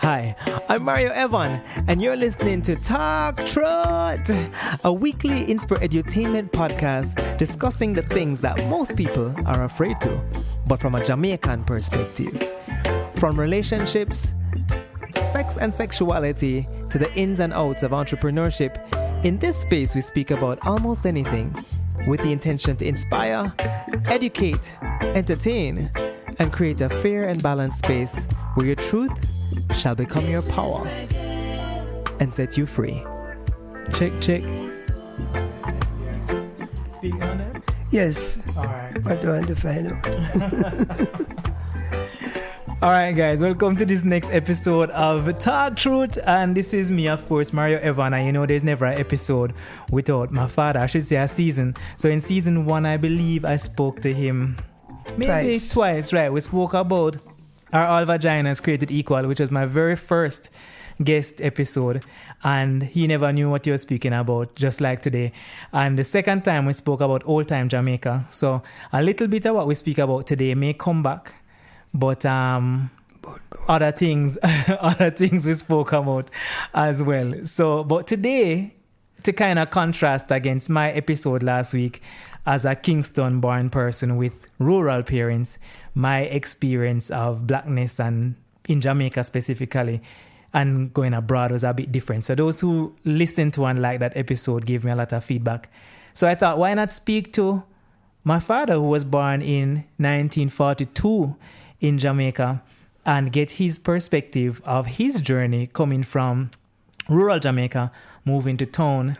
Hi, I'm Mario Evon, and you're listening to Talk Truth, a weekly edutainment podcast discussing the things that most people are afraid to, but from a Jamaican perspective. From relationships, sex and sexuality, to the ins and outs of entrepreneurship, in this space we speak about almost anything with the intention to inspire, educate, entertain, and create a fair and balanced space where your truth shall become your power and set you free. Check. Speaking on that? Yes. All right. What do you want to find out? All right, guys. Welcome to this next episode of Talk Truth. And this is me, of course, Mario Evon. And you know there's never an episode without my father. I should say a season. So in season 1, I believe I spoke to him maybe twice, right? We spoke about Are All Vaginas Created Equal, which was my very first guest episode. And he never knew what you were speaking about, just like today. And the second time we spoke about old-time Jamaica. So a little bit of what we speak about today may come back. But other things we spoke about as well. So, but today, to kind of contrast against my episode last week as a Kingston-born person with rural parents, my experience of blackness and in Jamaica specifically and going abroad was a bit different. So those who listened to and liked that episode gave me a lot of feedback. So I thought, why not speak to my father, who was born in 1942 in Jamaica, and get his perspective of his journey coming from rural Jamaica, moving to town,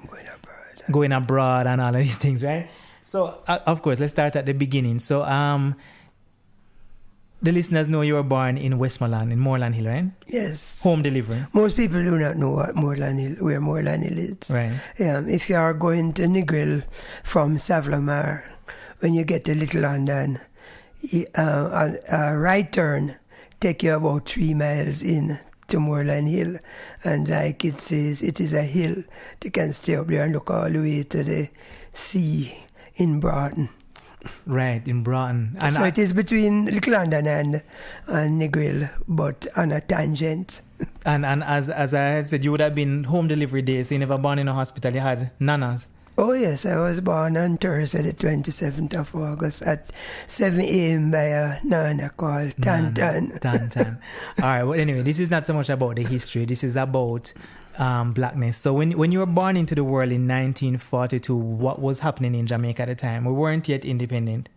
going abroad and all of these things, right? So, of course, let's start at the beginning. So, the listeners know you were born in Westmoreland, in Moreland Hill, right? Yes. Home delivery. Most people do not know what Moreland Hill, where Moreland Hill is. Right. If you are going to Negril from Savlamar, when you get to Little London, a right turn take you about 3 miles in to Moreland Hill, and like it says, it is a hill. You can stay up there and look all the way to the sea in Broughton. Right, in Broughton. And so it is between Little London and Negril, but on a tangent. And as I said, you would have been home delivery days, so you never born in a hospital, you had nanas. Oh yes, I was born on Thursday the 27th of August at 7 a.m. by a nana called Tan Tan. All right, well anyway, this is not so much about the history, this is about blackness. So when you were born into the world in 1942, what was happening in Jamaica at the time? We weren't yet independent.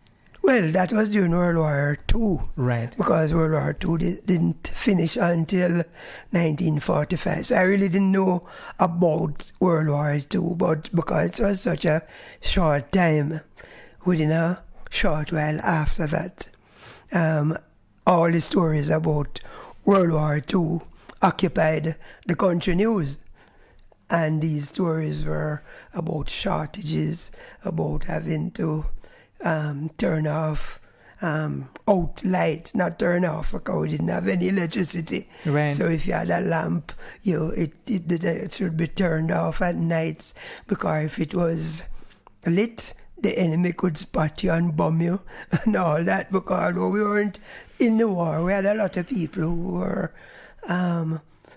Well, that was during World War II. Right. Because World War II didn't finish until 1945. So I really didn't know about World War II, but because it was such a short time, within a short while after that, all the stories about World War II occupied the country news. And these stories were about shortages, about having to turn off out light, not turn off, because we didn't have any electricity. Right. So if you had a lamp, it should be turned off at nights, because if it was lit, the enemy could spot you and bomb you and all that, because although we weren't in the war, we had a lot of people who were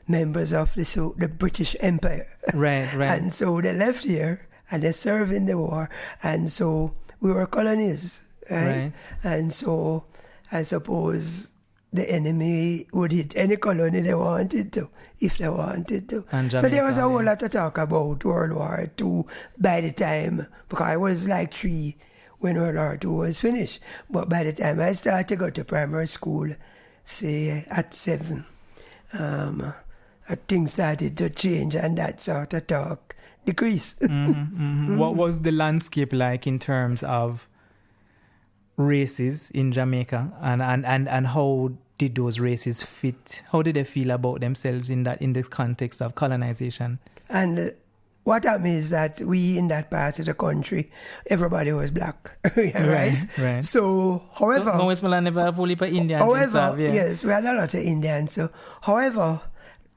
members of the British Empire. Right. And so they left here and they served in the war, and so we were colonies, right? And so I suppose the enemy would hit any colony they wanted to, if they wanted to. Jamaica, so there was a whole lot to talk about World War II by the time, because I was like 3 when World War II was finished. But by the time I started to go to primary school, say at 7, things started to change, and that sort of talk decreased. What was the landscape like in terms of races in Jamaica, and how did those races fit? How did they feel about themselves in this context of colonization? And what happened is that we in that part of the country, everybody was black, right? So, however, Westmoreland never have only Indians. However, yes, we had a lot of Indians. So, however,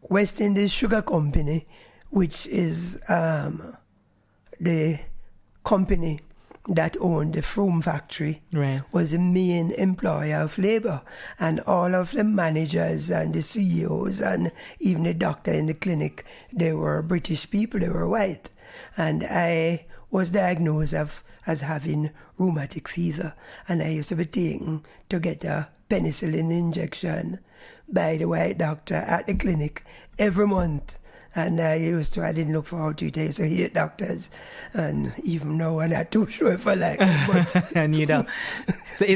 West Indies Sugar Company, which is the company that owned the Froome factory Right. was the main employer of labor, and all of the managers and the CEOs and even the doctor in the clinic, they were British people, they were white. And I was diagnosed as having rheumatic fever, and I used to be taken to get a penicillin injection by the white doctor at the clinic every month. And I didn't look forward to it. I used to hate doctors. And even now I'm not too sure if I like them. But And you know. So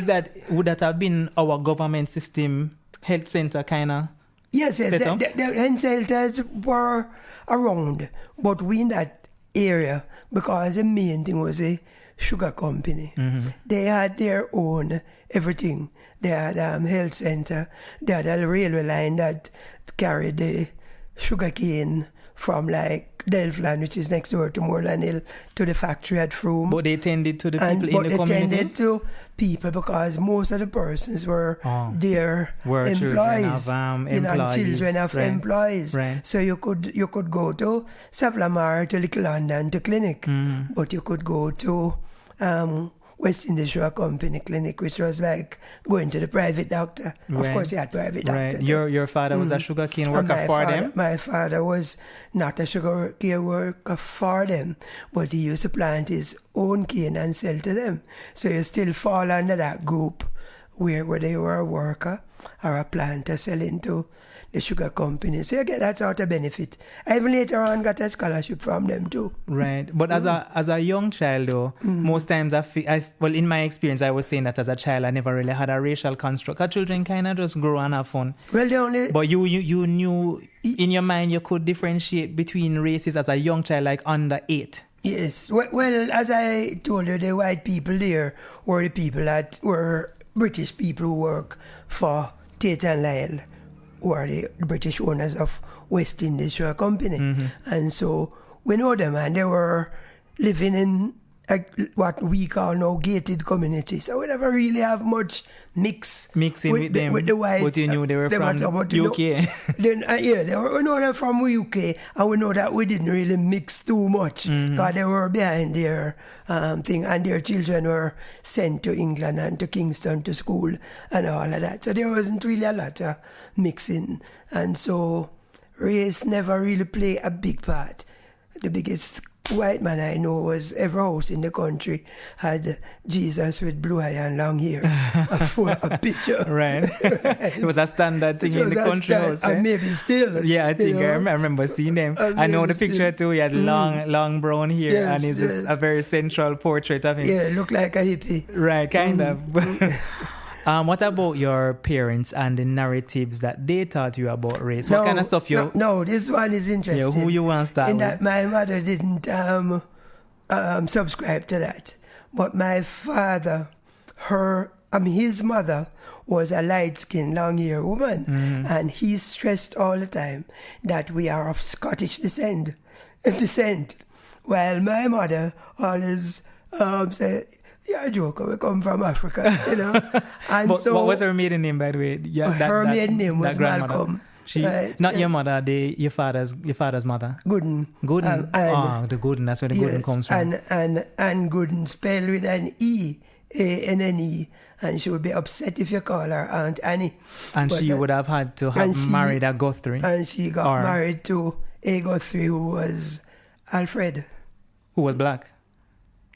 would that have been our government system health center kind of? yes, the health centers were around, but we in that area, because the main thing was a sugar company. Mm-hmm. They had their own everything. They had health center. They had a railway line that carried the sugar cane from like Delftland, which is next door to Moreland Hill, to the factory at Froome. But they tended to the people in the But community? they tended to people because most of the persons were their employees. Children of employees. Right. So you could go to Savlamar, to Little London, to clinic, but you could go to West Indies Sugar Company clinic, which was like going to the private doctor. Of course, you had private doctor. Right. Your father was a sugarcane worker for them? My father was not a sugarcane worker for them, but he used to plant his own cane and sell to them. So you still fall under that group where they were a worker or a planter selling to the sugar company. So you get that sort of benefit. I even later on got a scholarship from them too. Right. But as a young child though, most times well, in my experience, I was saying that as a child, I never really had a racial construct. Our children kind of just grow and have fun. Well, But you knew in your mind you could differentiate between races as a young child, like under 8. Yes. Well, as I told you, the white people there were the people that were British people who work for Tate and Lyle, who are the British owners of West Indies Sugar Company. And so we know them, and they were living in what we call now gated communities. So we never really have much mixing with them. With the whites. But you knew they were from UK. We know they're from UK, and we know that we didn't really mix too much because they were behind their thing, and their children were sent to England and to Kingston to school and all of that. So there wasn't really a lot of mixing, and so race never really played a big part. The biggest white man I know was every house in the country had Jesus with blue eye and long hair, a picture. Right. It was a standard thing in the country house. And maybe still. Yeah, I think I remember seeing them. I know the picture too. He had long brown hair, and it's just a very central portrait of him. Yeah, looked like a hippie. Right, kind of. What about your parents and the narratives that they taught you about race? What kind of stuff you... No, this one is interesting. Yeah, who you want to start with? That my mother didn't subscribe to that. But my father, his mother was a light-skinned, long-haired woman. And he stressed all the time that we are of Scottish descent. While my mother always said... Yeah, joker. We come from Africa, And but so, what was her maiden name, by the way? Her maiden name was Malcolm. Your mother, your father's mother. Gooden. The Gooden. That's where the Gooden comes from. And Gooden, spelled with an E, A-N-N-E. And she would be upset if you call her Aunt Annie. And she would have had to have married a Guthrie. And she got married to a Guthrie who was Alfred. Who was black?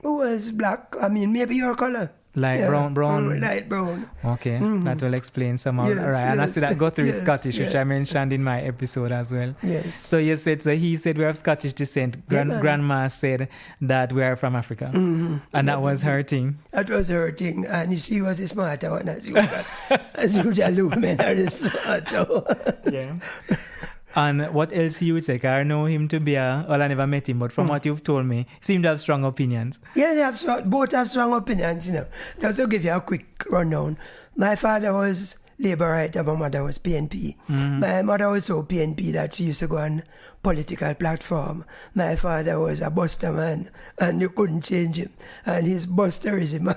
Who was black? I mean, maybe your color. Brown. Light brown. Okay, that will explain some of it. All right, and I see that Guthrie is Scottish, which I mentioned in my episode as well. Yes. So he said we have Scottish descent. Grandma said that we are from Africa. And that was her thing. That was her thing. And she was a smarter one, as usual. As usual, women are the smarter. Yeah. And what else you would say? I know him to be I never met him, but from what you've told me, he seemed to have strong opinions. Yeah, both have strong opinions, Just to give you a quick rundown. My father was Labour writer, my mother was PNP. My mother was so PNP that she used to go on political platform. My father was a buster man, and you couldn't change him. And his busterism,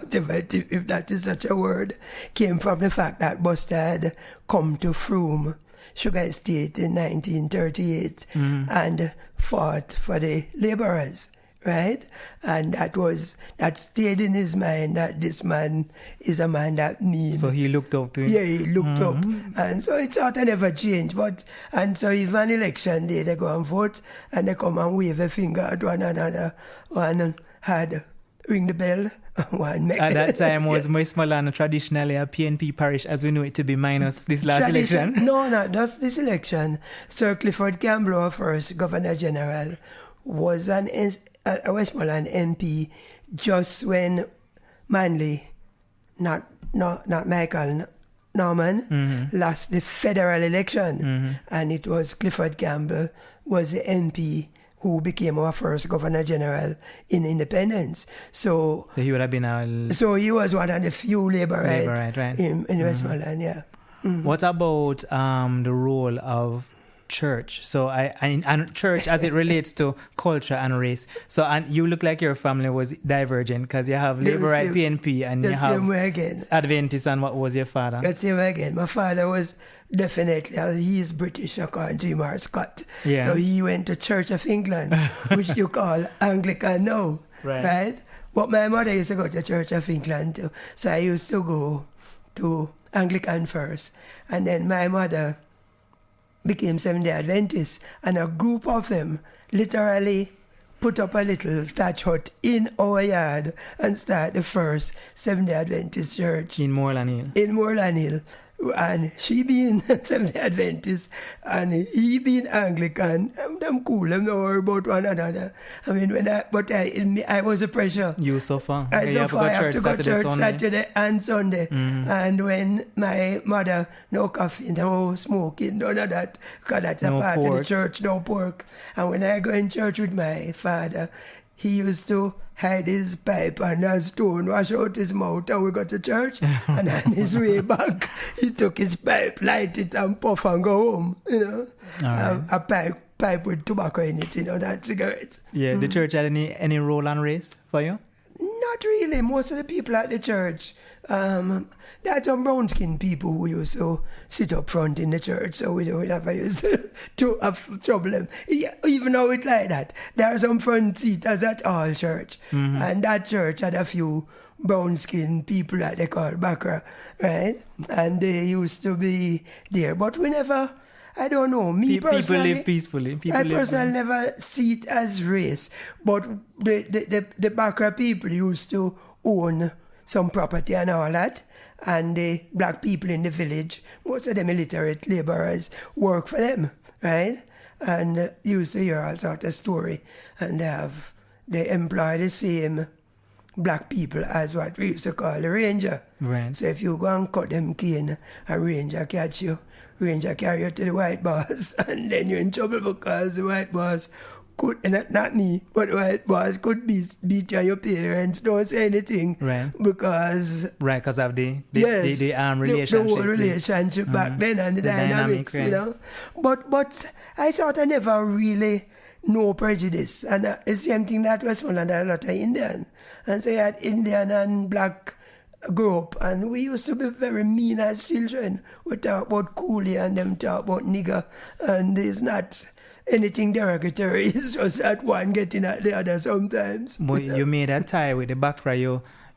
if that is such a word, came from the fact that Buster had come to Froome Sugar Estate in 1938 and fought for the labourers right? And that stayed in his mind that this man is a man that means. So he looked up to him. Yeah, he looked up. And so it sort of never changed. And so if an election day, they go and vote and they come and wave a finger at one another. One had ring the bell. One make At that time was Westmoreland traditionally a PNP parish as we know it to be minus this last election. No, not just this election. Sir Clifford Campbell, our first Governor General, was a Westmoreland MP just when Manley, not Michael Norman, lost the federal election. And it was Clifford Campbell was the MP who became our first Governor General in independence. So he would have been So he was one of the few Labourites right. in Westmoreland, yeah. What about the role of church? So and church as it relates to culture and race. So and you look like your family was divergent because you have Labourite PNP and you have Adventist, and what was your father? That's him again. My father was definitely, he's British according to him, Scott. Yeah. So he went to Church of England, which you call Anglican now, right? But my mother used to go to Church of England too. So I used to go to Anglican first. And then my mother became Seventh-day Adventist. And a group of them literally put up a little thatch hut in our yard and start the first Seventh-day Adventist church. In Moreland Hill. In Moreland Hill. And she being Seventh-day Adventist and he being Anglican, I'm cool. I'm not worried about one another. I mean, I was a pressure. You suffer. I suffer. I have to go to church Saturday and Sunday. And when my mother, no coffee, no smoking, none of that, because that's a part of the church, no pork. And when I go in church with my father, he used to hide his pipe and a stone, wash out his mouth, and we got to church. And on his way back, he took his pipe, light it, and puff and go home, A pipe with tobacco in it, not cigarettes. Yeah, the church had any role and race for you? Not really. Most of the people at the church, there's some brown-skinned people who used to sit up front in the church, so we never used to have trouble. Even though it's like that, there are some front seaters at all church, and that church had a few brown-skinned people that they call Bakra, right? And they used to be there, but we never. I don't know. People live peacefully. I personally never see it as race, but the Bakra people used to own some property and all that, and the black people in the village, most of them illiterate labourers, work for them, right? And you used to hear all sorts of story, and they employ the same black people as what we used to call the ranger. Right. So if you go and cut them cane, a ranger catch you, ranger carry you to the white boss, and then you're in trouble because the white boss could, and not me, but the white boss could beat you and your parents, don't say anything. Right. Because of the relationship. The whole relationship back then and the dynamics, But I thought I never really know prejudice. And it's the same thing that Westmoreland had a lot of Indian. And so you had Indian and black grew up, and we used to be very mean as children. We talk about coolie and them talk about nigger, and it's not anything derogatory. It's just that one getting at the other sometimes. But you made a tie with the Bakra.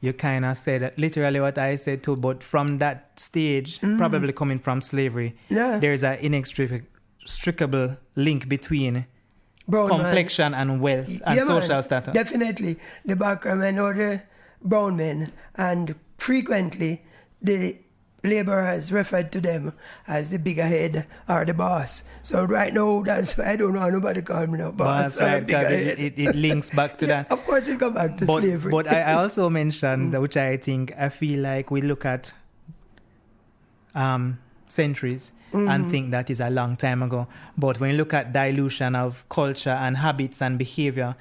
You kind of said that literally what I said too, but from that stage, probably coming from slavery, there's an inextricable link between brown complexion and wealth and social status. Definitely. The Bakra men or the brown men, and frequently the labourers referred to them as the bigger head or the boss. So right now, that's why I don't know nobody call me no boss. Right, because it links back to that. Of course, it comes back to slavery. But I also mentioned, which I feel like we look at centuries and think that is a long time ago. But when you look at dilution of culture and habits and behavior,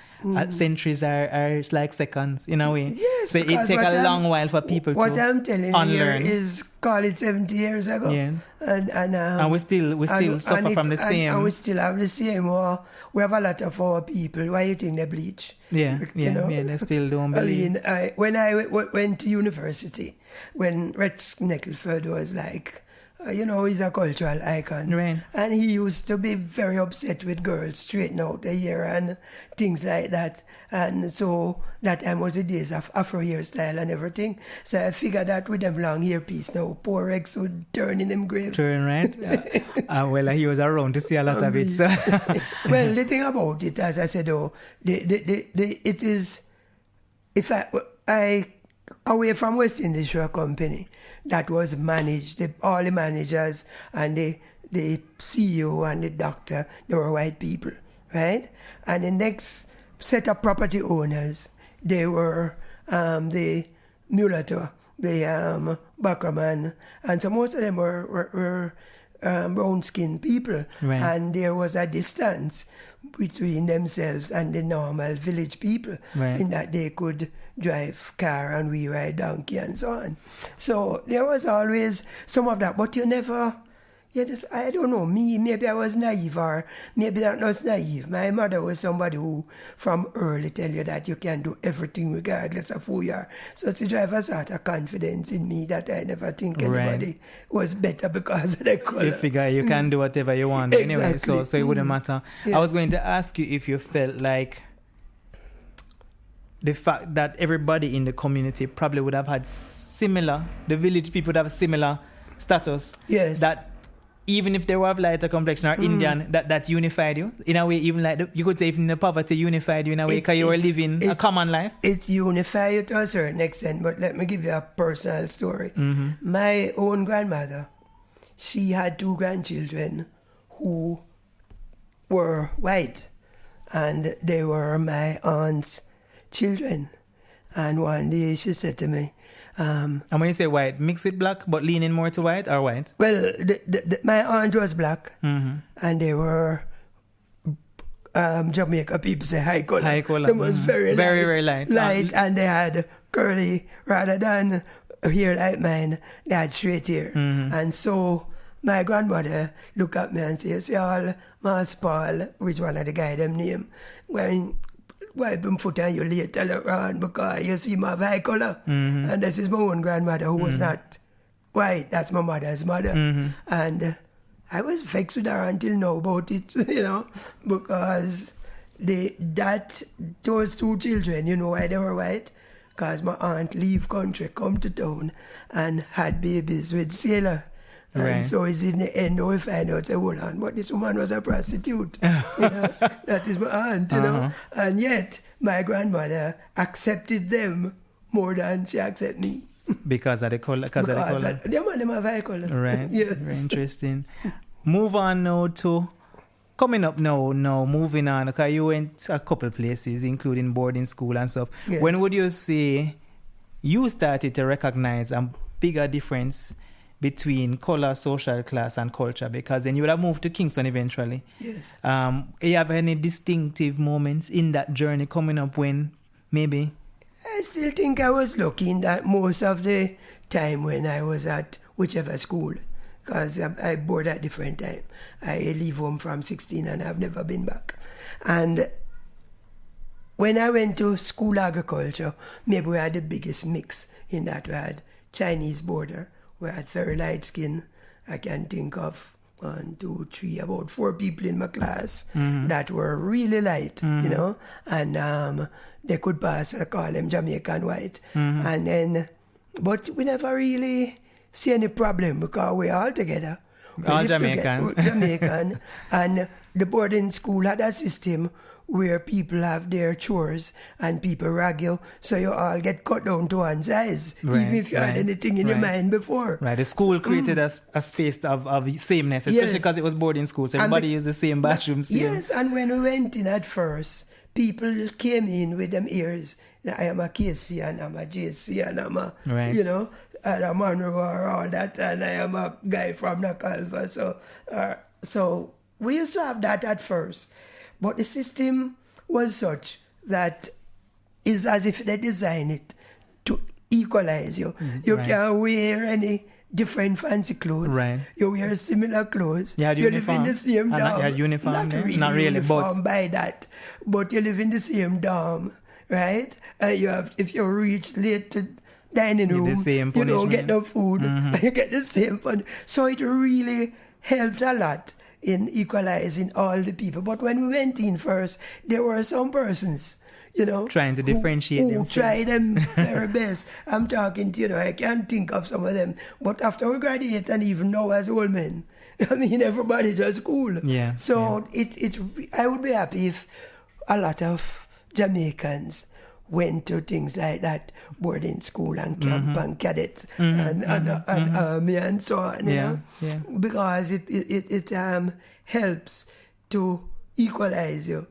centuries are like seconds in a way. Yes, so it takes a long while for people to unlearn. What I'm telling you here is, call it 70 years ago. Yeah. And we still suffer from the same. And we still have the same. We have a lot of our people. Why you think they bleach? Yeah, they still don't believe. I mean, when I went to university, when Rex Neckleford was like he's a cultural icon. Right. And he used to be very upset with girls straighten out the hair and things like that. And so that time was the days of Afro hairstyle and everything. So I figured that with them long hairpiece now, poor Rex would turn in them grave. Turn, right? Well, he was around to see a lot of it. So. Well, the thing about it, as I said, it is, if I away from West Indies Company, that was managed, all the managers and the CEO and the doctor, they were white people, right? And the next set of property owners, they were the mulatto, the Backerman, and so most of them were brown-skinned people. Right. And there was a distance between themselves and the normal village people, right. in that they could drive car and we ride donkey and so on. So there was always some of that, but I don't know, maybe I was naive, or maybe that was naive. My mother was somebody who from early tell you that you can do everything regardless of who you are. So she drive a sort of confidence in me that I never think anybody was better because of the color. You figure you can do whatever you want anyway, so it wouldn't matter. Yes. I was going to ask you if you felt like the fact that everybody in the community probably would have had the village people would have similar status. Yes. That even if they were of lighter complexion or Indian, that unified you in a way. Even like you could say, even the poverty unified you in a way because you were living a common life. It unified you to a certain extent, but let me give you a personal story. Mm-hmm. My own grandmother, she had 2 grandchildren who were white, and they were my aunt's children. And one day she said to me, and when you say white, mixed with black, but leaning more to white or white? Well, my aunt was black, mm-hmm. and they were Jamaica people say high color. High color. They was very light. Light, and they had curly rather than hair like mine. They had straight hair. Mm-hmm. And so my grandmother looked at me and said, "See all Mas Paul, which one of the guy them name, when wipe him foot on you later on because you see my high color." Mm-hmm. And this is my own grandmother who was not white. That's my mother's mother. Mm-hmm. And I was vexed with her until now about it, because those 2 children, you know why they were white? Because my aunt leave country, come to town, and had babies with sailor. And right. so it's in the end, we find out, say, hold on, but this woman was a prostitute. That is my aunt, And yet, my grandmother accepted them more than she accepted me. Because of the color? Because of the color? Them have high color. Right. Yes. Very interesting. Move on now to... Coming up now, moving on, because you went a couple places, including boarding school and stuff. Yes. When would you say you started to recognize a bigger difference between color, social class, and culture? Because then you would have moved to Kingston eventually. Yes. You have any distinctive moments in that journey coming up when maybe? I still think I was lucky in that most of the time when I was at whichever school, because I board at different time. I leave home from 16 and I've never been back. And when I went to school agriculture, maybe we had the biggest mix in that we had Chinese border, we had very light skin. I can think of 1, 2, 3, about 4 people in my class that were really light, and they could pass, I call them Jamaican white. And then, but we never really see any problem because we're all together. All Jamaican. Jamaican. And the boarding school had a system where people have their chores and people rag you, so you all get cut down to one size, even if you had anything in your mind before. Right, the school created a space of sameness, especially because it was boarding school, so everybody used the same bathroom. Yes, and when we went in at first, people came in with them ears. I am a KC and I'm a JC and I'm a, and a Monroe or all that, and I am a guy from Nakalva. So we used to have that at first. But the system was such that it's as if they designed it to equalize you. You can't wear any different fancy clothes. Right. You wear similar clothes. You live in the same dorm. You had uniform. Not really, uniform but by that. But you live in the same dorm, right? If you reach late to dining Get the room. same You don't get punishment. no food. You get the same fun. So it really helped a lot in equalizing all the people. But when we went in first, there were some persons, Trying to differentiate who themselves. tried them very best. I'm talking to, I can't think of some of them. But after we graduate and even now as old men, I mean, everybody just cool. Yeah. So I would be happy if a lot of Jamaicans went to things like that, boarding school and camp and cadet and army and so on, Yeah. because it helps to equalize you.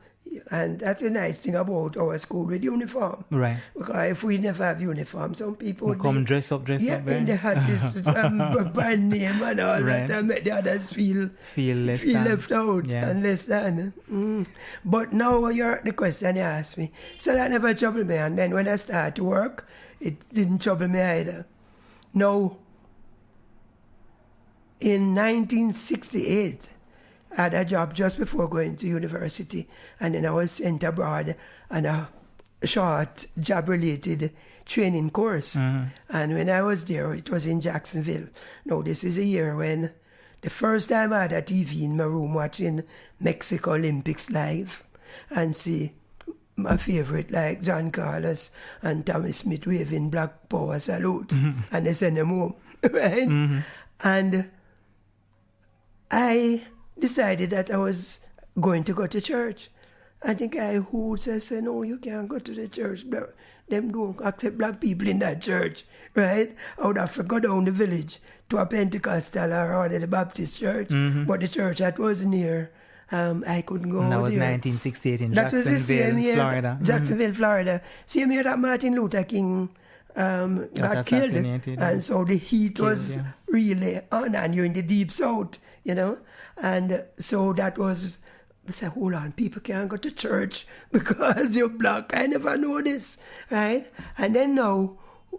And that's a nice thing about our school with uniform. Right. Because if we never have uniform, some people We'll come dress up, in right? the hottest brand name and all Right. that, and make the others feel less than. left out Yeah. and less than. But now the question you asked me, so that never troubled me. And then when I started to work, it didn't trouble me either. Now, in 1968, I had a job just before going to university, and then I was sent abroad on a short job-related training course. And when I was there, it was in Jacksonville. Now, this is a year when the first time I had a TV in my room watching Mexico Olympics live and see my favorite like John Carlos and Tommy Smith waving Black Power salute, and they send them home, right? And I decided that I was going to go to church. And the guy who says, no, you can't go to the church. Them don't accept black people in that church, right? I would have to go down the village to a Pentecostal or the Baptist church. But the church that was near, I couldn't go And that was there. 1968 in That was the same Jacksonville, year, Florida. Jacksonville, Florida. Same year that Martin Luther King got killed. assassinated. And so the heat was yeah. really on, and you're in the deep south, And so that was, I said, hold on, people can't go to church because you're black. I never know this, right? And then now,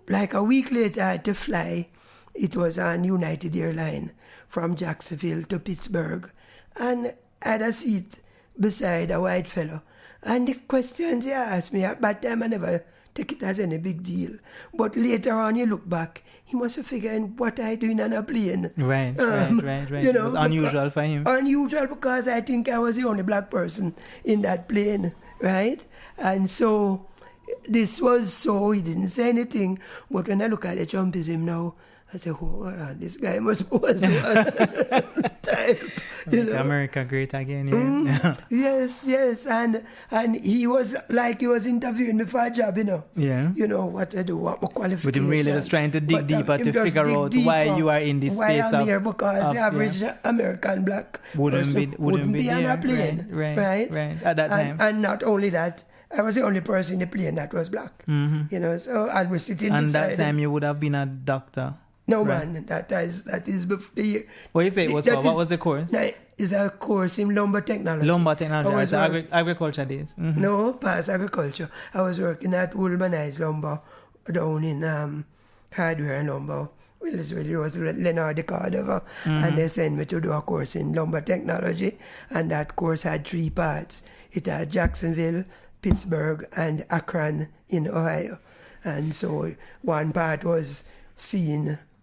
like a week later, I had to fly. It was on United Airlines from Jacksonville to Pittsburgh. And I had a seat beside a white fellow. And the questions he asked me, at that time I never take it as any big deal. But later on, you look back, he must have figured what I doing on a plane. Right. It was unusual for him. Unusual because I think I was the only black person in that plane, right? And so this was so, he didn't say anything. But when I look at the Trumpism now, I say, oh, this guy must was one type. America great again, yeah. Yes. And he was like, he was interviewing me for a job, Yeah. What I do, what my qualification. But him really was trying to dig deeper to figure out why you are in this space. Why I'm here, because the average American black wouldn't be on there. a plane. Right. At that time. And not only that, I was the only person in the plane that was black. So, and we're sitting And beside that time him. you would have been a doctor. No, right. man, that is before the year. What you say it was for? What was the course? It's a course in lumber technology. Lumber technology, it's agriculture days. No, past agriculture. I was working at Woolmanized Lumber down in Hardware and Lumber. Well, it was Leonard de Cordova, and they sent me to do a course in lumber technology, and that course had 3 parts. It had Jacksonville, Pittsburgh, and Akron in Ohio. And so one part was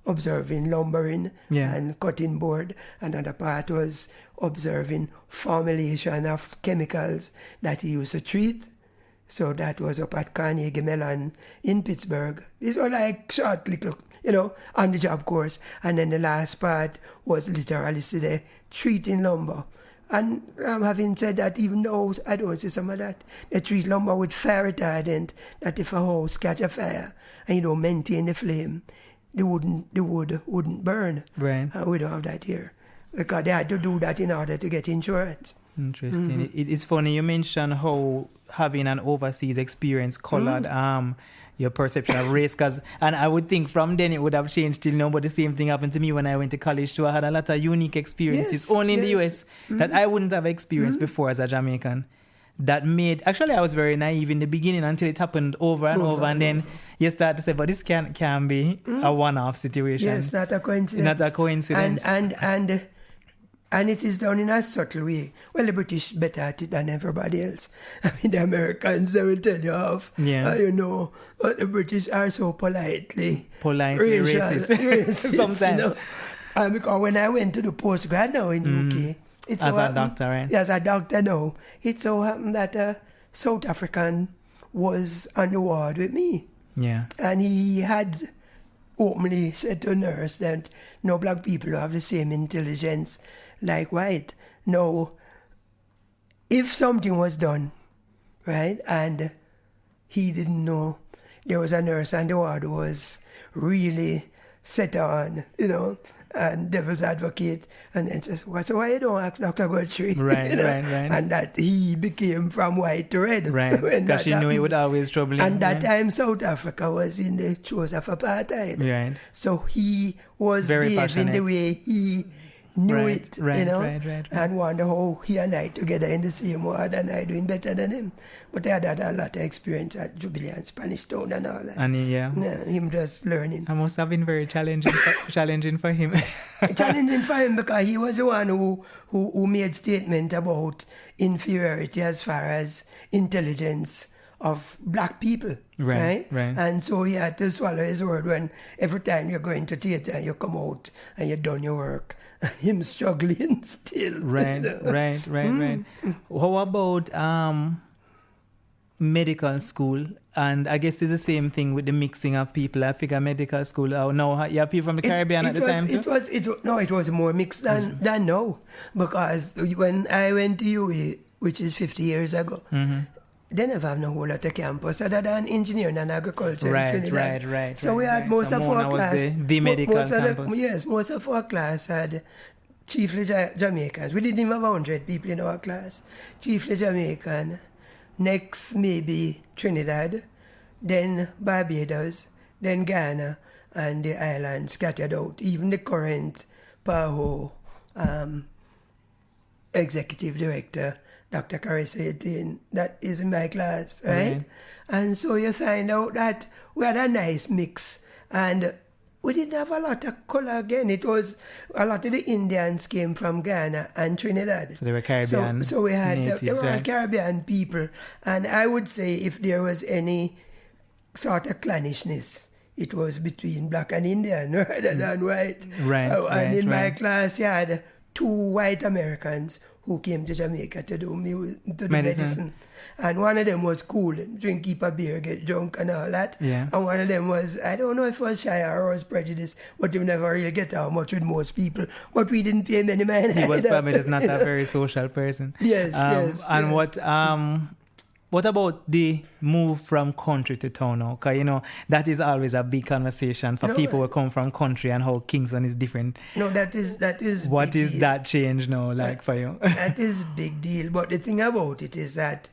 observing lumbering and cutting board. Another part was observing formulation of chemicals that he used to treat. So that was up at Carnegie Mellon in Pittsburgh. These were like short little, on the job course. And then the last part was literally today treating lumber. And having said that, even though I don't see some of that, they treat lumber with fire retardant, that if a house catch a fire and you don't maintain the flame, the wood wouldn't burn. Right. We don't have that here. Because they had to do that in order to get insurance. Interesting. It's funny you mentioned how having an overseas experience colored your perception of race, and I would think from then it would have changed till now, but the same thing happened to me when I went to college too. I had a lot of unique experiences only in the US that I wouldn't have experienced before as a Jamaican. That made, actually I was very naive in the beginning until it happened over and over, and then you start to say, but this can be a one-off situation. Yes, not a coincidence. Not a coincidence. And And it is done in a subtle way. Well, the British better at it than everybody else. I mean, the Americans, they will tell you off. Yeah. But the British are so politely racist. Sometimes. Because when I went to the postgrad now in UK, it's as a doctor, right? As a doctor now, it so happened that a South African was on the ward with me. Yeah. And he had openly said to a nurse that no black people have the same intelligence like white. No, if something was done, right, and he didn't know, there was a nurse on the ward who was really set on, and devil's advocate, and then says, so why you don't ask Dr. Guthrie? Right, right. And that he became from white to red. Right, because she knew it would always trouble him. And that time South Africa was in the throes of apartheid. Right. So he was Very behaving passionate. the way he knew it, right. and wonder how he and I together in the same ward and I doing better than him. But I had a lot of experience at Jubilee and Spanish Town and all that. And him just learning. I must have been very challenging for him. Challenging for him because he was the one who made statement about inferiority as far as intelligence of black people, right? And so he had to swallow his word when every time you're going to theatre and you come out and you've done your work, and him struggling still. Right. How about medical school? And I guess it's the same thing with the mixing of people. I figure medical school. No, you have people from the Caribbean at the time too? It was more mixed than now. Because when I went to UA, which is 50 years ago, they never have no whole lot of campus other than engineering and agriculture. Right. So we had most of our class. The medical campus. Most of our class had chiefly Jamaicans. We didn't even have 100 people in our class. Chiefly Jamaican. Next, maybe Trinidad, then Barbados, then Ghana, and the islands scattered out. Even the current PAHO executive director, Dr. Carissa Etin, that is in my class, right? And so you find out that we had a nice mix. And we didn't have a lot of color again. It was a lot of the Indians came from Ghana and Trinidad. So they were Caribbean. So we had natives, they were all Caribbean people. And I would say if there was any sort of clannishness, it was between black and Indian rather than white. And in my class, you had 2 white Americans who came to Jamaica to do medicine. And one of them was cool, drink, keep a beer, get drunk and all that. Yeah. And one of them was, I don't know if it was shy or was prejudiced, but he never really get out much with most people. But we didn't pay many mind. He was probably just not a very social person. Yes. And what about the move from country to town now? Because, that is always a big conversation for people who come from country and how Kingston is different. No, that is what is deal. That change now like for you? That is big deal. But the thing about it is that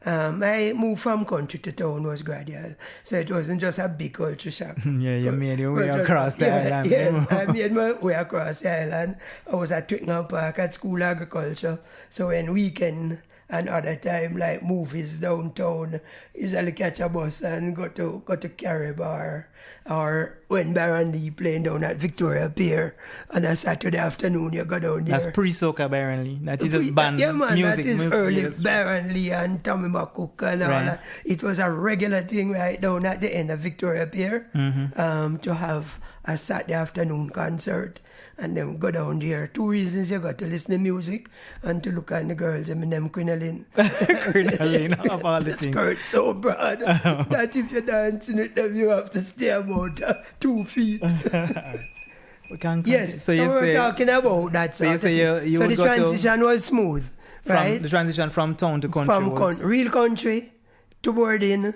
my move from country to town was gradual. So it wasn't just a big culture shock. You made your way across the island. Yes, I made my way across the island. I was at Twickenham Park at school agriculture. So when weekend and other time, like movies downtown, usually catch a bus and go to Caribou or when Baron Lee playing down at Victoria Pier on a Saturday afternoon, you go down there. That's pre-soca Baron Lee. That is just band music. That is early Baron Lee and Tommy McCook and all that. It was a regular thing right down at the end of Victoria Pier to have a Saturday afternoon concert. And then go down there. 2 reasons you got to listen to music and to look at the girls and them crinoline. Crinoline of all the things. Skirt so broad that if you're dancing with them, you have to stay about 2 feet. Yes, so we're talking about that. So the transition was smooth, right? The transition from town to country was... real country to boarding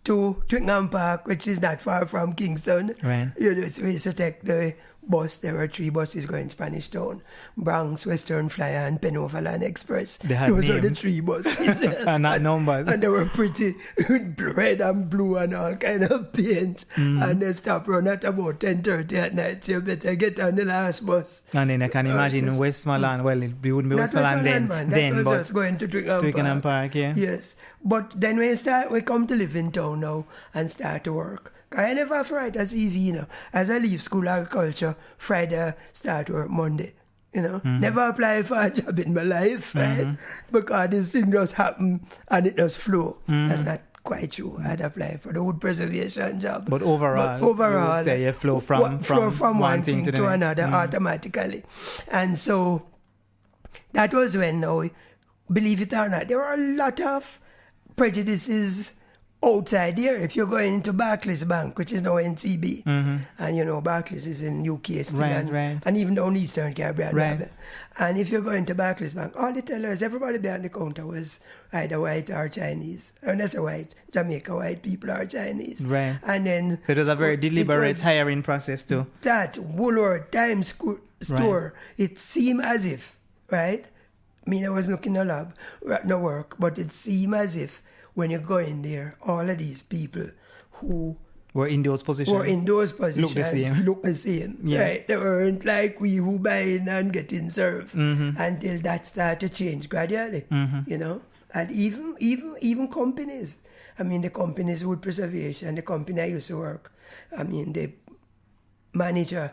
to Twickenham Park, which is not far from Kingston. Right. We used to take the bus. There were 3 buses going Spanish Town: Bronx, Western Flyer, and Penoverland Express. Those were the 3 buses. And not numbers. And they were pretty red and blue and all kind of paint. And they stopped run at about 10:30 at night. So you better get on the last bus. And then I can imagine Westmoreland. Well, it wouldn't be Westmoreland then. That was just going to Twickenham Park. Yeah. Yes. But then we come to live in town now and start to work. I never have to write a CV, As I leave school agriculture, Friday start work Monday. You know, never apply for a job in my life, right? Because this thing just happened and it just flow. That's not quite true. I'd apply for the wood preservation job. But overall, you would say you flow from one thing to another automatically. And so that was when, now, believe it or not, there were a lot of prejudices outside here. If you're going into Barclays Bank, which is now NCB, and you know Barclays is in UK still, and even down Eastern Caribbean. And if you're going to Barclays Bank, all the tellers, everybody behind the counter was either white or Chinese. Or not so white, Jamaica white people are Chinese. Right. And then so it was a very deliberate hiring process too. That Woolworth Times store, it seemed as if, right? I mean, I was looking in the lab, no work, but it seemed as if when you go in there, all of these people who were in those positions look the same. Yeah. Right? They weren't like we who buy in and getting served until that started to change gradually. You know, and even companies. I mean, the companies Wood Preservation, the company I used to work. I mean, the manager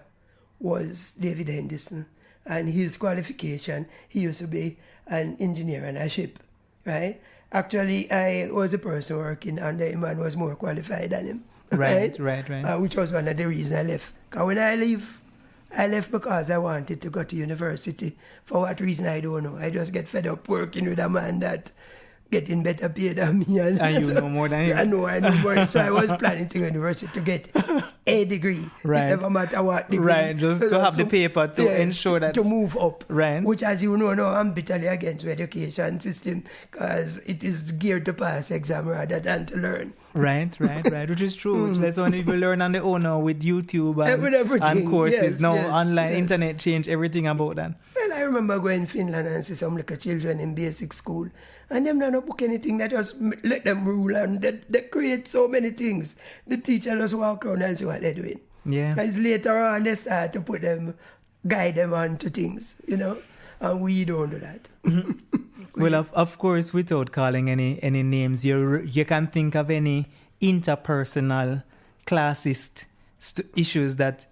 was David Henderson, and his qualification, he used to be an engineer on a ship, right? Actually, I was a person working under him and was more qualified than him. Right. Which was one of the reasons I left. Because when I left because I wanted to go to university. For what reason, I don't know. I just get fed up working with a man that getting better paid than me. And you know more than him. I know more. So I was planning to go to university to get a degree. Right. It never matter what degree. Right, just to have the paper to ensure that. To move up. Right. Which, as you know, now I'm bitterly against the education system because it is geared to pass exam rather than to learn. Right, which is true. Which that's only people learn on their own now with YouTube and courses. Online, internet change everything about that. Well, I remember going to Finland and see some little children in basic school and them not book anything, that just let them rule and they create so many things. The teacher just walk around and see what they're doing. Yeah. Because later on they start to guide them on to things, you know, and we don't do that. Well, of course, without calling any names, you can think of any interpersonal, classist issues that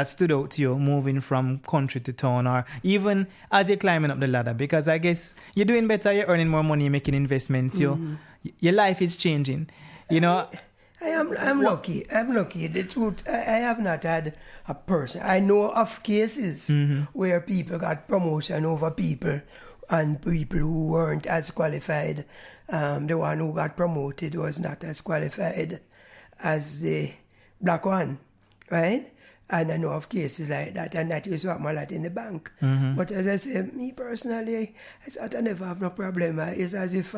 stood out to you moving from country to town, or even as you're climbing up the ladder. Because I guess you're doing better, you're earning more money, you're making investments. Your life is changing. You know. I'm lucky. The truth, I have not had a person. I know of cases where people got promotion over people, and people who weren't as qualified. The one who got promoted was not as qualified as the black one, right? And I know of cases like that, and that used to happen a lot in the bank. But as I say, me personally, I thought I never have no problem. It's as if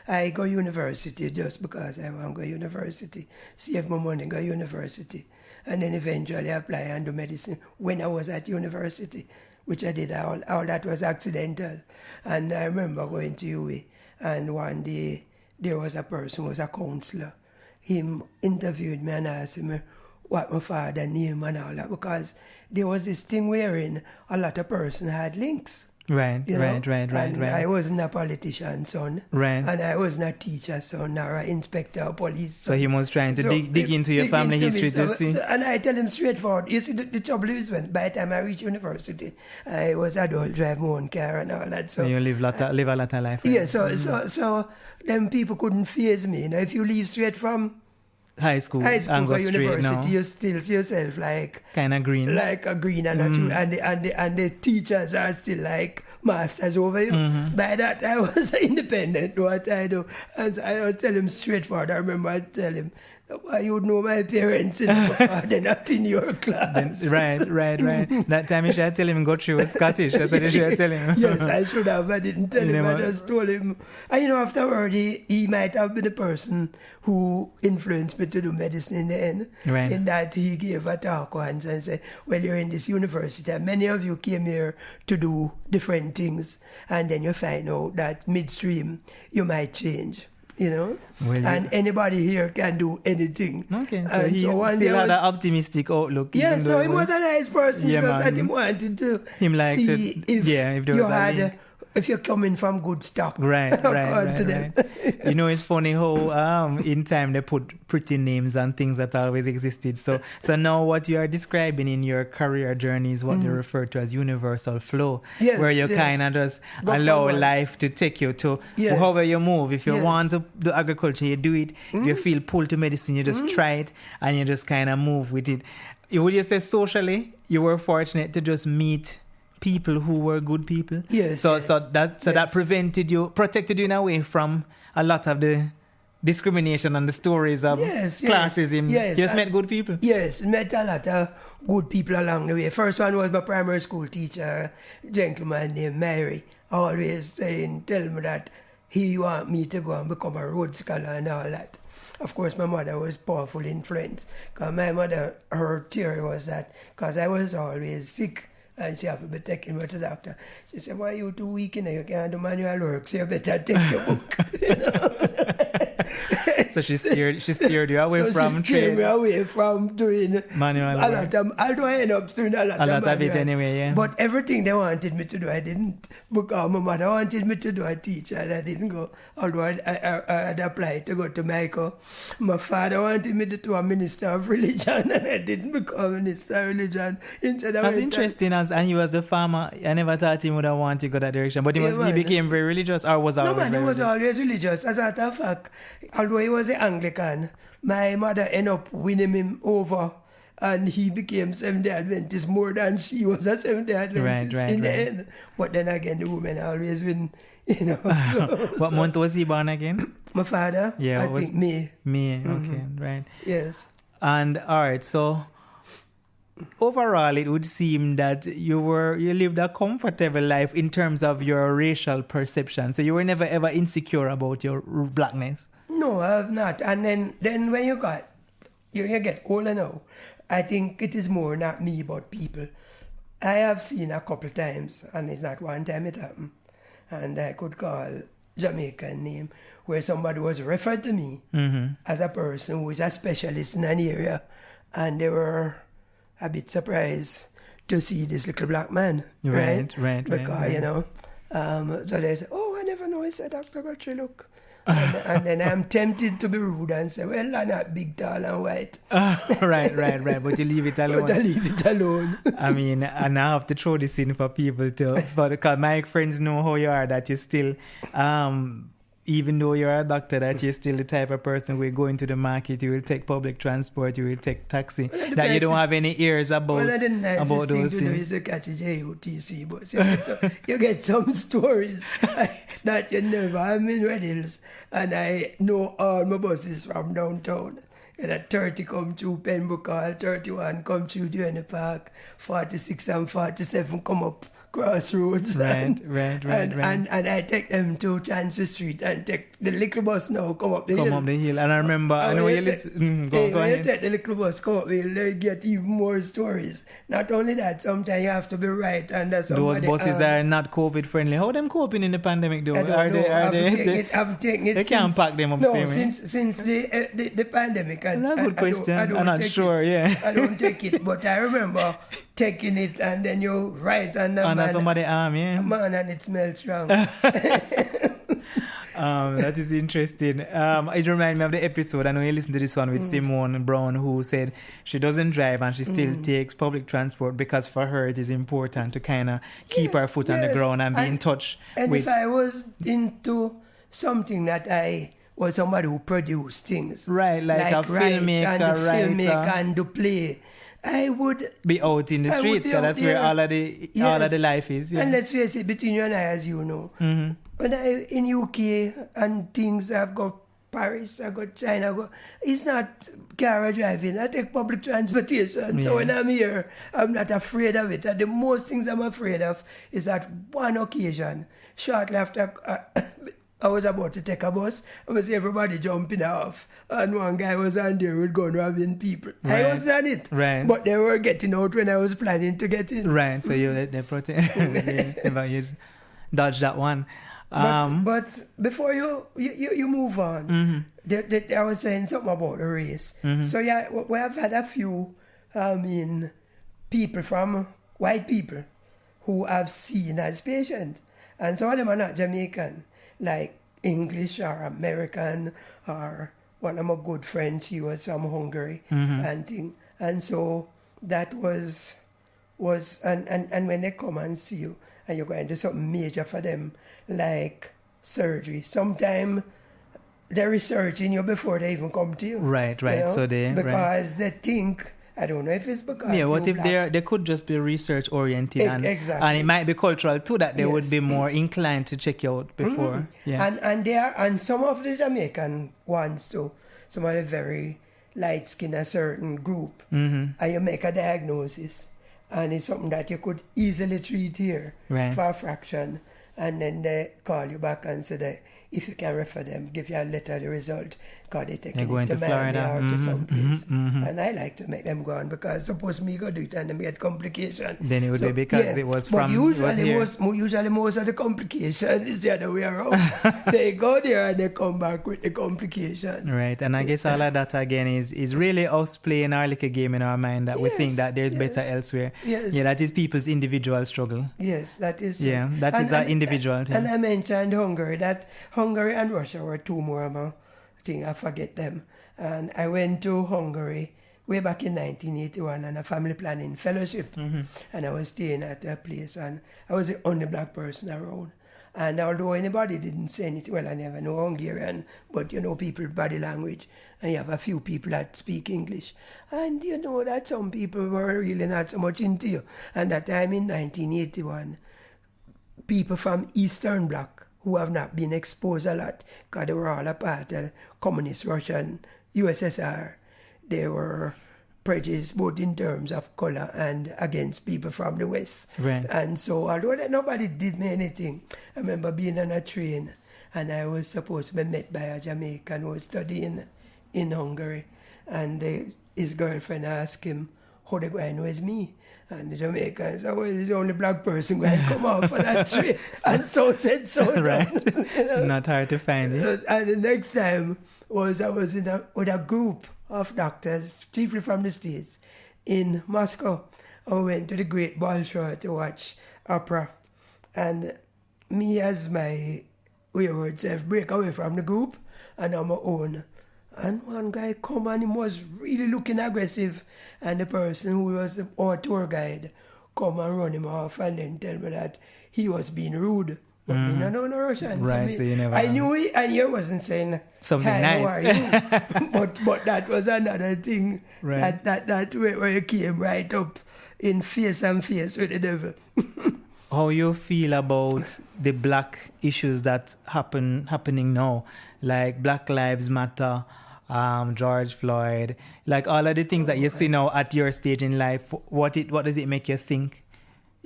I go university just because I want to go university, save my money, go university, and then eventually apply and do medicine when I was at university, which I did. All that was accidental. And I remember going to UWI, and one day there was a person who was a counselor. He interviewed me and asked me what my father name and all that, because there was this thing wherein a lot of person had links. Right. I wasn't a politician's son. Right. And I wasn't a teacher's son or an inspector of police. So he was trying to dig into your family history to see. And I tell him straightforward. You see, the trouble is when by the time I reached university, I was adult, drive my own car and all that. So you live a lot of life. Right? Yeah. So them people couldn't faze me. You know, if you leave straight from high school and go university, you still see yourself like kind of green, like a green, and and the teachers are still like masters over you. By that I was independent. What I do, and I don't tell him straightforward. I remember I tell him, why you know my parents, they're not in your class. Right. That time you should tell him Guthrie was Scottish. That's what you should tell him. Yes, I should have. I didn't tell him. I just told him. And afterward, he might have been the person who influenced me to do medicine in the end. Right. In that he gave a talk once and said, well, you're in this university, and many of you came here to do different things, and then you find out that midstream you might change. You know, and anybody here can do anything. Okay, so he still had an optimistic outlook. Yes, he was a nice person. Just that he wanted to see if you had if you're coming from good stock. Right. To them. You know, it's funny how in time they put pretty names and things that always existed. So now what you are describing in your career journey is what you refer to as universal flow, where you kind of just allow life to take you to however you move. If you want to do agriculture, you do it. If you feel pulled to medicine, you just try it and you just kind of move with it. Would you say socially you were fortunate to just meet people who were good people? Yes. So that protected you in a way from a lot of the discrimination and the stories of classism. You just met good people. Yes, met a lot of good people along the way. First one was my primary school teacher, a gentleman named Mary, always tell me that he want me to go and become a Rhodes Scholar and all that. Of course, my mother was powerful influence. Because my mother, her theory was that because I was always sick and she had to be taking me to the doctor, she said, why are you too weak? You can't do manual work, so you better take your book. So she steered you away from trade. She steered me away from doing manual work. Although I ended up doing a lot of it anyway, yeah. But everything they wanted me to do, I didn't. Because my mother wanted me to do a teacher, and I didn't go. Although I had applied to go to Michael. My father wanted me to do a minister of religion, and I didn't become a minister of religion. That's interesting. And he was the farmer. I never thought he would have wanted to go that direction. But he became very religious, or was always he was always religious. As a matter of fact, although he was an Anglican, my mother ended up winning him over, and he became Seventh-day Adventist more than she was a Seventh-day Adventist the end. But then again, the women always win, What month was he born again? My father? Yeah, I think May. May, okay, right. Yes. And all right, so overall, it would seem that you lived a comfortable life in terms of your racial perception. So you were never ever insecure about your blackness. No, I have not. And then when you get older now, I think it is more not me but people. I have seen a couple times, and it's not one time it happened, and I could call Jamaican name, where somebody was referred to me as a person who is a specialist in an area, and they were a bit surprised to see this little black man. Right. Because, so they said, I never know. I said, Dr. Guthrie, look. And then I'm tempted to be rude and say, well, I'm not big, tall, and white. Right. But you leave it alone. But I leave it alone. I mean, and I have to throw this in for people because my friends know how you are, that you still, even though you're a doctor, that you're still the type of person who will go into the market, you will take public transport, you will take taxi, that you don't have any ears about those things. Well, the nicest thing to do is to catch a JUTC, but you get some stories that you never. I'm in Red Hills, and I know all my buses from downtown. And at 30 come through Pembroke Hall, 31 come through Duane Park, 46 and 47 come up Crossroads. Right. And I take them to Chancery Street and take the little bus now, come up the hill. And I remember, I know you listen. Go when ahead. you take the little bus, come up the hill, they get even more stories. Not only that, sometimes you have to be right under somebody. Those buses are not COVID friendly. How them coping in the pandemic though? I've taken it. They can't pack them up. No, since the pandemic. That's a good question. I'm not sure. I don't take it, but I remember taking it, and then you right under somebody's arm, yeah. Man, and it smells strong. That is interesting. It reminds me of the episode. I know you listened to this one with Simone Brown, who said she doesn't drive and she still takes public transport because for her it is important to kind of keep her foot on the ground and be in touch with. And if I was into something that I was somebody who produced things, right, like a filmmaker, and do play, I would be out in the streets because that's where all of the life is. Yeah. And let's face it, between you and I, as you know, when I in UK and things, I've got Paris, I've got China, it's not car driving. I take public transportation. So when I'm here, I'm not afraid of it. And the most things I'm afraid of is that one occasion, shortly after I was about to take a bus, I was everybody jumping off, and one guy was on there with gun robbing people. Right. I was on it, but they were getting out when I was planning to get in. Right, so they protect, you dodge that one. But before you move on, I was saying something about the race. So yeah, we have had a few, people from white people who have seen as patients. And some of them are not Jamaican, like English or American, or one of my good friends, she was from Hungary and thing. And so that was and when they come and see you and you're going to do something major for them, like surgery, sometimes they're researching you before they even come to you. Right. You know? So because they think, I don't know if it's because what if they could just be research oriented exactly. and it might be cultural too, that they would be more inclined to check you out before. And some of the Jamaican ones too, some of the very light skin, a certain group, and you make a diagnosis, and it's something that you could easily treat here for a fraction, and then they call you back and say that if you can refer them, give you a letter, the result, because they take it to Miami or to some place. And I like to make them go on, because suppose me go do it and then get complication. Then it would be because it was from, usually most of the complication is the other way around. They go there and they come back with the complication. Right, and I guess all of that again is really us playing our little game in our mind that we think that there's better elsewhere. Yes. Yeah, that is people's individual struggle. Yes, that is. Yeah, that is our individual thing. And I mentioned Hungary, that Hungary and Russia were two more of my thing, I forget them. And I went to Hungary way back in 1981 on a family planning fellowship. And I was staying at a place, and I was the only black person around. And although anybody didn't say anything, well, I never know Hungarian, but you know people body language, and you have a few people that speak English. And you know that some people were really not so much into you. And that time in 1981, people from Eastern Bloc, who have not been exposed a lot, because they were all a part of communist Russian USSR, they were prejudiced both in terms of color and against people from the West. Right. And so, although nobody did me anything, I remember being on a train, and I was supposed to be met by a Jamaican who was studying in Hungary, and his girlfriend asked him how they going with me. And the Jamaicans said, well, he's the only black person going to come off on that train. And so said so. Right. You know? Not hard to find it. And the next time was I was with a group of doctors, chiefly from the States, in Moscow. I went to the Great Bolshoi to watch opera. And me, as my wayward self, break away from the group and on my own. And one guy come and he was really looking aggressive. And the person who was our tour guide come and run him off and then tell me that he was being rude. But me no Russian. Right, so you never... I knew he wasn't saying something hi, nice. how are you? but that was another thing. Right. That where you came right up in face and face with the devil. How you feel about the black issues that happening now, like Black Lives Matter, George Floyd, like all of the things that you see now at your stage in life? What does it make you think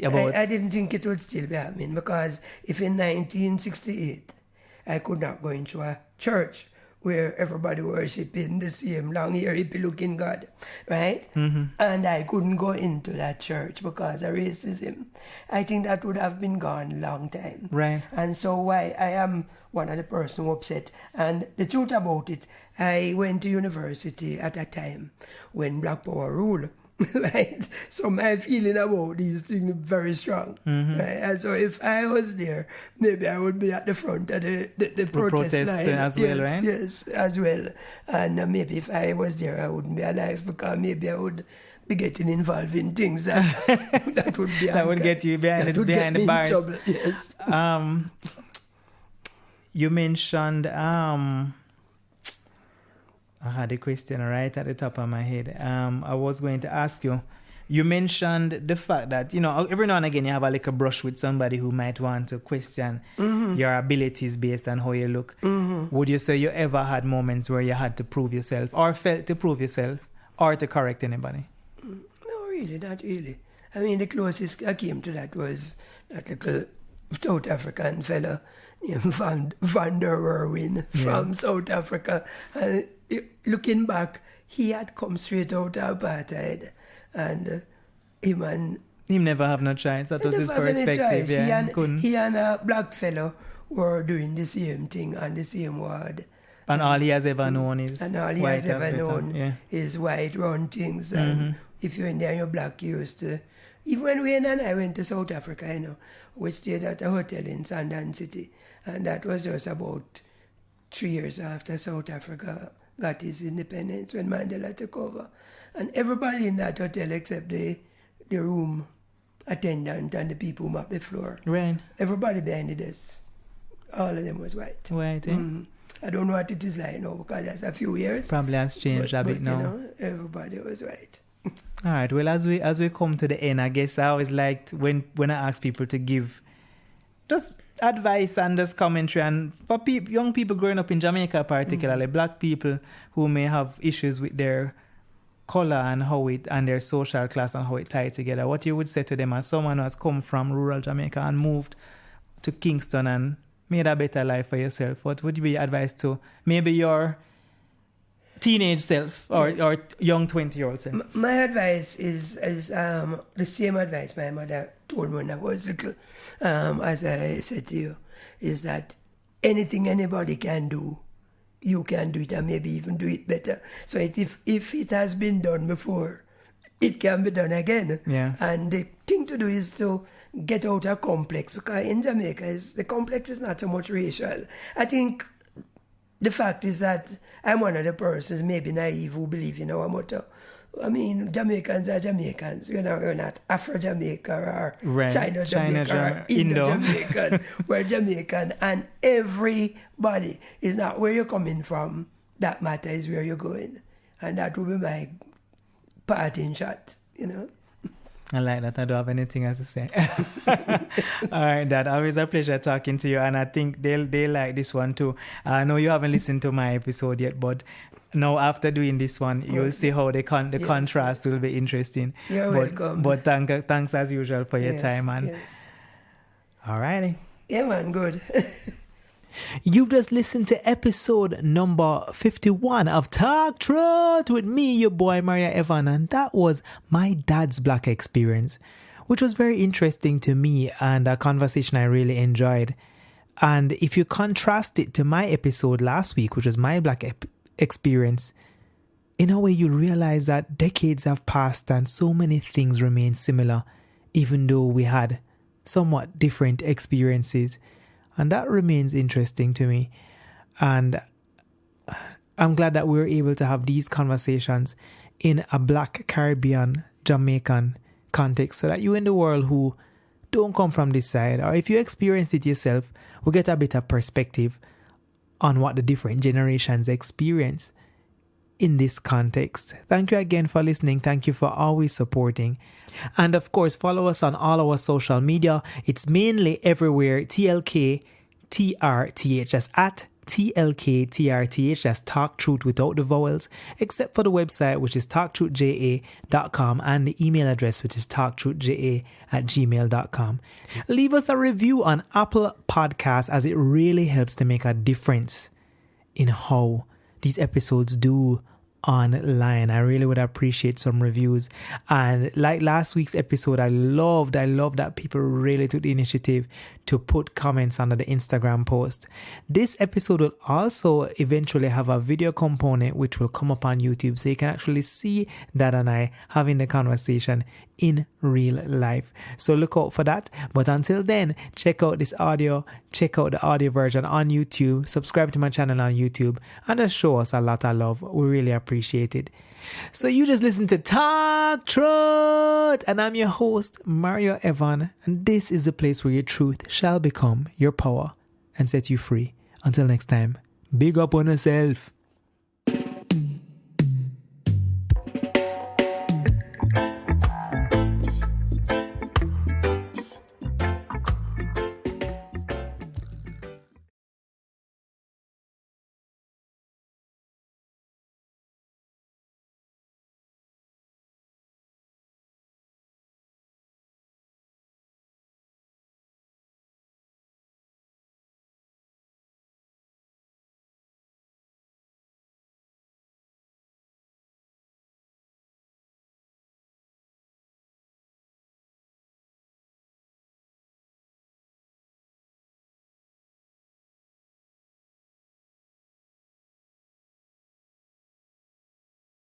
about? I didn't think it would still be happening, because if in 1968 I could not go into a church where everybody worshiping the same long-haired hippie-looking God, right? And I couldn't go into that church because of racism, I think that would have been gone a long time. Right. And so why I am one of the person who upset. And the truth about it, I went to university at a time when Black Power ruled. Right? So my feeling about these things is very strong. Right? And so if I was there, maybe I would be at the front of the protest line. As well, right? Yes, as well. And maybe if I was there, I wouldn't be alive, because maybe I would be getting involved in things that would be that would get you behind the bars. Trouble. Yes. You mentioned I had a question right at the top of my head. I was going to ask you. You mentioned the fact that, every now and again you have a little brush with somebody who might want to question your abilities based on how you look. Would you say you ever had moments where you had to prove yourself, or felt to prove yourself, or to correct anybody? No, really, not really. I mean, the closest I came to that was that little South African fellow, Van der Werwin from South Africa. And looking back, he had come straight out of apartheid, and him never have no chance. That was his perspective. Yeah, he and a black fellow were doing the same thing on the same ward. And all he has ever known is white run things. And if you're in there and you're black, you used to even when Wayne and I went to South Africa, we stayed at a hotel in Sandan City, and that was just about 3 years after South Africa got its independence, when Mandela took over. And everybody in that hotel except the room attendant and the people who mopped the floor. Right. Everybody behind the desk, all of them was white. White, eh? Mm-hmm. I don't know what it is like now because that's a few years. Probably has changed a bit now. Everybody was white. All right. Well, as we come to the end, I guess I always liked when I ask people to give just advice and just commentary, and for young people growing up in Jamaica, particularly black people who may have issues with their color and and their social class and how it tied together. What you would say to them as someone who has come from rural Jamaica and moved to Kingston and made a better life for yourself? What would be your advice to maybe your teenage self or young 20-year-old self? My advice is the same advice my mother told me when I was little, as I said to you, is that anything anybody can do, you can do it, and maybe even do it better. So if it has been done before, it can be done again. Yeah. And the thing to do is to get out of complex, because in Jamaica, the complex is not so much racial. I think the fact is that I'm one of the persons, maybe naive, who believe in our motto. I mean, Jamaicans are Jamaicans. We're not Afro-Jamaica or right. China-Jamaica or Indo-Jamaican. We're Jamaican, and everybody is not where you're coming from. That matter is where you're going. And that will be my parting shot, I like that. I don't have anything else to say. All right, Dad. Always a pleasure talking to you, and I think they like this one too. I know you haven't listened to my episode yet, but now after doing this one, you'll see how the contrast will be interesting. You're welcome. But thanks as usual for your time, man. Yes. All righty. Yeah, man. Good. You've just listened to episode number 51 of Talk Truth with me, your boy Mario Evon, and that was my dad's black experience, which was very interesting to me and a conversation I really enjoyed. And if you contrast it to my episode last week, which was my black experience, in a way you'll realize that decades have passed and so many things remain similar, even though we had somewhat different experiences. And that remains interesting to me. And I'm glad that we were able to have these conversations in a Black Caribbean Jamaican context, so that you in the world who don't come from this side, or if you experience it yourself, will get a bit of perspective on what the different generations experience in this context. Thank you again for listening. Thank you for always supporting. And of course, follow us on all our social media. It's mainly everywhere TLKTRTH. That's at TLKTRTH. That's Talk Truth without the vowels, except for the website, which is talktruthja.com, and the email address, which is talktruthja@gmail.com. Leave us a review on Apple Podcasts, as it really helps to make a difference in how these episodes do online. I really would appreciate some reviews. And like last week's episode, I loved that people really took the initiative to put comments under the Instagram post. This episode will also eventually have a video component which will come up on YouTube, so you can actually see Dad and I having the conversation in real life. So look out for that. But until then, check out this audio, check out the audio version on YouTube, subscribe to my channel on YouTube, and just show us a lot of love. We really appreciate it. So you just listen to Talk Truth, and I'm your host, Mario Evon, and this is the place where your truth shall become your power and set you free. Until next time, big up on yourself.